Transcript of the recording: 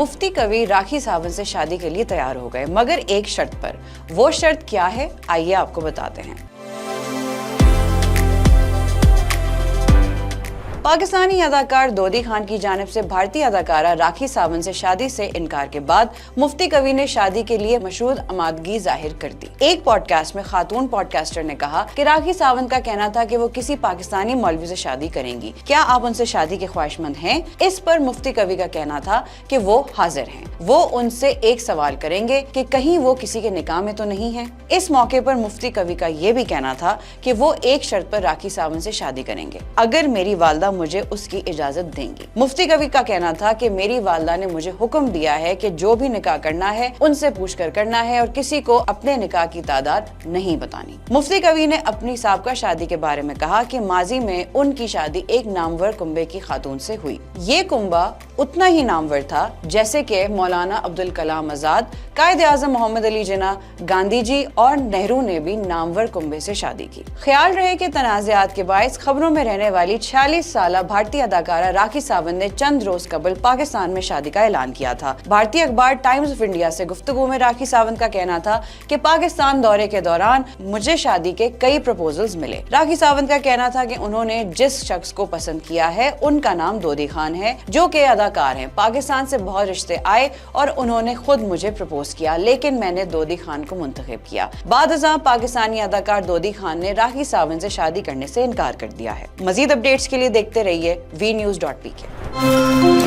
मुफ्ती कवि राखी सावंत से शादी के लिए तैयार हो गए, मगर एक शर्त पर। वो शर्त क्या है, आइए आपको बताते हैं। पाकिस्तानी अदाकार दाऊदी खान की जानिब से भारतीय अदाकारा राखी सावंत से शादी से इनकार के बाद मुफ्ती कवि ने शादी के लिए मशहूर आमादगी जाहिर कर दी। एक पॉडकास्ट में खातून पॉडकास्टर ने कहा कि राखी सावंत का कहना था कि वो किसी पाकिस्तानी मौलवी से शादी करेंगी, क्या आप उनसे शादी के ख्वाहिशमंद हैं? इस पर मुफ्ती कवि का कहना था कि वो हाजिर हैं। वो उनसे एक सवाल करेंगे कि कहीं वो किसी के निकाह में तो नहीं है। इस मौके पर मुफ्ती कवि का ये भी कहना था कि वो एक शर्त पर राखी सावंत से शादी करेंगे, अगर मेरी वालदा मुझे उसकी इजाजत देंगी। मुफ्ती कवि का कहना था कि मेरी वालदा ने मुझे हुक्म दिया है कि जो भी निकाह करना है उनसे पूछ कर करना है और किसी को अपने निकाह की तादाद नहीं बतानी। मुफ्ती कवि ने अपनी साबका शादी के बारे में कहा कि माजी में उनकी शादी एक नामवर कुंबे की खातून से हुई। ये कुंबा उतना ही नामवर था जैसे कि मौलाना अब्दुल कलाम आजाद, कायद आजम मोहम्मद अली जिन्ना, गांधी जी और नेहरू ने भी नामवर कुंबे से शादी की। ख्याल रहे कि तनाज़ात के बायस खबरों में रहने वाली 46 साल भारतीय अदाकारा राखी सावंत ने चंद रोज कबल पाकिस्तान में शादी का ऐलान किया था। भारतीय अखबार टाइम्स ऑफ इंडिया से गुफ्तगू में राखी सावंत का कहना था कि पाकिस्तान दौरे के दौरान मुझे शादी के कई प्रपोजल्स मिले। राखी सावंत का कहना था कि उन्होंने जिस शख्स को पसंद किया है उनका नाम दाऊदी खान है, जो कि अदाकार हैं। पाकिस्तान से बहुत रिश्ते आए और उन्होंने खुद मुझे प्रपोज किया, लेकिन मैंने दाऊदी खान को मुंतखब किया। बाद-ए-ज़ां पाकिस्तानी अदाकार दाऊदी खान ने राखी सावंत से शादी करने से इनकार कर दिया है। मजीद अपडेट्स के लिए देखते रहिए vnews.pk।